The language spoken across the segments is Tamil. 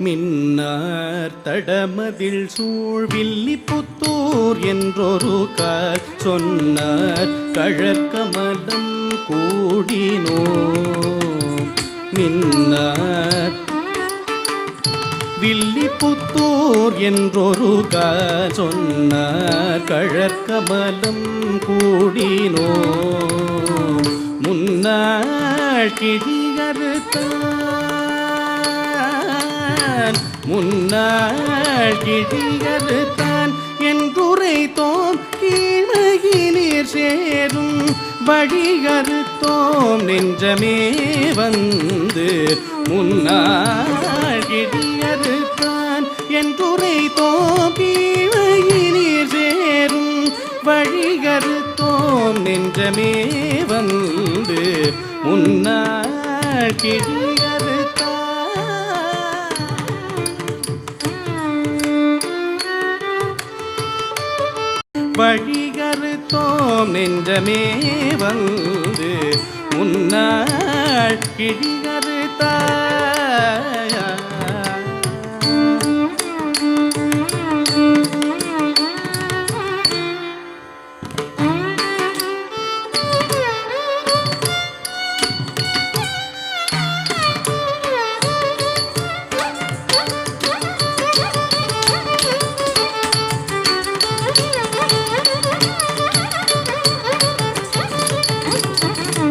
மின்னார் தடமதில் சூழ்வில்லிபுத்தூர் என்றொரு கார் சொன்னார் கழற்கமலம் கூடினோ. மின்னார் வில்லிபுத்தூர் என்றொரு கார் சொன்னார் கழற்கமலம் கூடினோ. முன்னாள் கிழியறுத்தான் முன்னாள் கிழியறுத்தான் என்றுரைத்தோம் கீழ்மையினீர் சேரும் வழியறுத்தோம் நெஞ்சமே வந்து. முன்னாள் கிழியறுத்தான் என்றுரைத்தோம் கீழ்மையினீர் சேரும் வழியறுத்தோம் நெஞ்சமே வந்து. முன்னாள் கிழியறுத்தான் வழியறுத்தோம் நெஞ்சமே வந்து.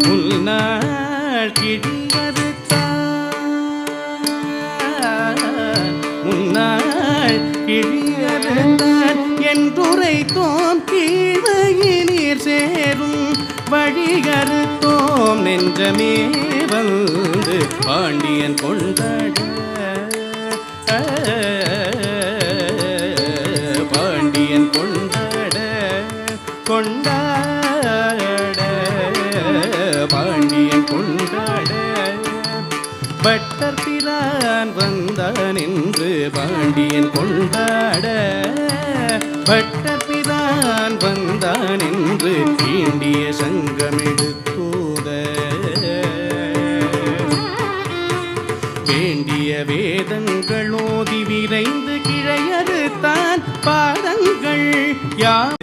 முன்னாள் கிழியறுத்தான் முன்னாள் கிழியறுத்தான் என்றுரைத்தோம் கீழ்மையினீர் சேரும் வழியறுத்தோம் நெஞ்சமே வந்து. பாண்டியன் கொண்டாட பாண்டியன் கொண்டாட கொண்டாட பாண்டியன் கொண்டாட பட்டர் பிரான் வந்தான் என்று பாண்டியன் கொண்டாட. பட்டர் பிரான் வந்தான் என்று தீண்டிய சங்கமெடுத்தூத வேண்டிய வேதங்கள் ஓதி விரைந்து கிழையறுத்தான் பாதங்கள் யார்.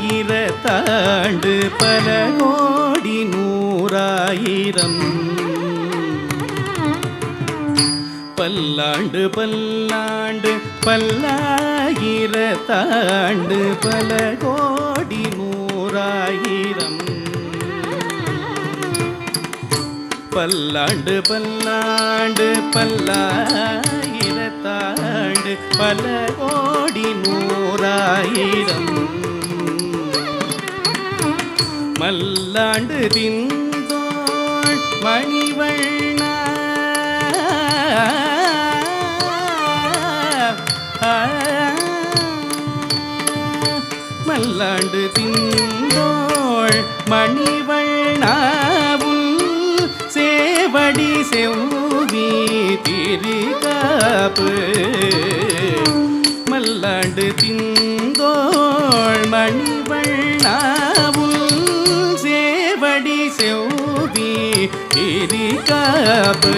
பல்லாயிரத்தாண்டு பல கோடி நூறாயிரம் பல்லாண்டு பல்லாண்டு பல்லாயிரத்தாண்டு பல கோடி நூறாயிரம் பல்லாண்டு பல்லாண்டு பல்லாயிரத்தாண்டு பல கோடி நூறாயிரம் மல்லாண்டு திந்தோள் மணிவண்ணா மல்லாண்டு திந்தோள் மணிவண்ணாவுள் சேவடி செவ்வி திருகாப்பு. மல்லாண்டு திந்தோள் மணிவண்ணாவுள் சேவடி செவ்வி திருகாப்பு.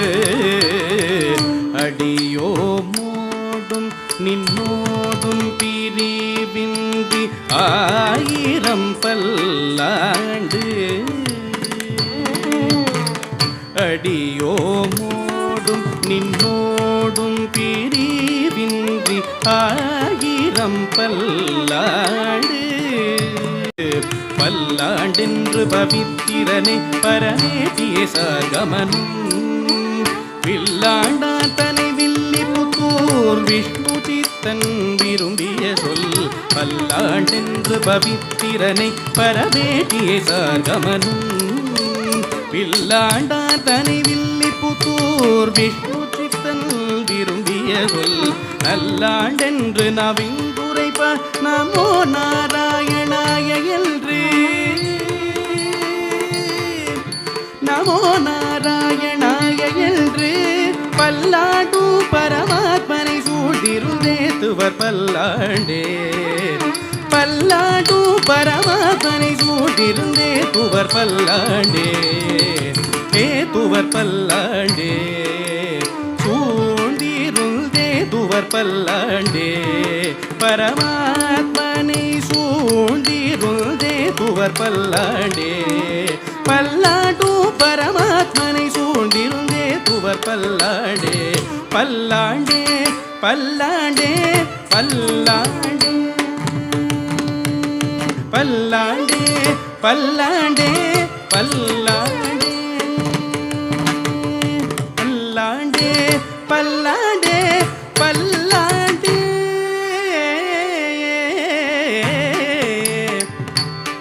அடியோ மோடும் நின்னோடும் பிரிவின்றி ஆயிரம் பல்லாண்டு. அடியோ மோடும் நின்னோடும் பிரிவின்றி ஆயிரம் பல்லாண்டு. பல்லாண்டென்று பவித்திரனே பரமேட்டிய சகமனும் வில்லாண்டான் தனை வில்லிபுத்தூர் விஷ்ணு சித்தன் விரும்பிய சொல் பல்லாண்டென்று பவித்திரனை பரவேட்டியை சார்கமனும் வில்லாண்டா தனி வில்லி புத்தூர் விஷ்ணு சித்தன் விரும்பிய சொல் நல்லாண்டென்று நவிந்துரைப்ப நமோ நாராயணாய என்று நமோ நாராயணாய என்று பல்லாண்டு பரமாத்மனை சூழ்ந்திருந்தே துவர் பல்லாண்டே பல்லாண்டு பரமாத்மனை சூழ்ந்திருந்தே துவர் பல்லாண்டே துவர் பல்லாண்டே சூழ்ந்திருந்தே துவர் பல்லாண்டே பரமாத்மனை சூழ்ந்திருந்தே துவர் பல்லாண்டே பல்லாண்டு பரமாத்மனை சூழ்ந்திருந்தே துவர் பல்லாண்டே பல்லாண்டே பல்லாண்டே பல்லாண்டே பல்லாண்டே பல்லாண்டே பல்லாண்டே பல்லாண்டே பல்லாண்டே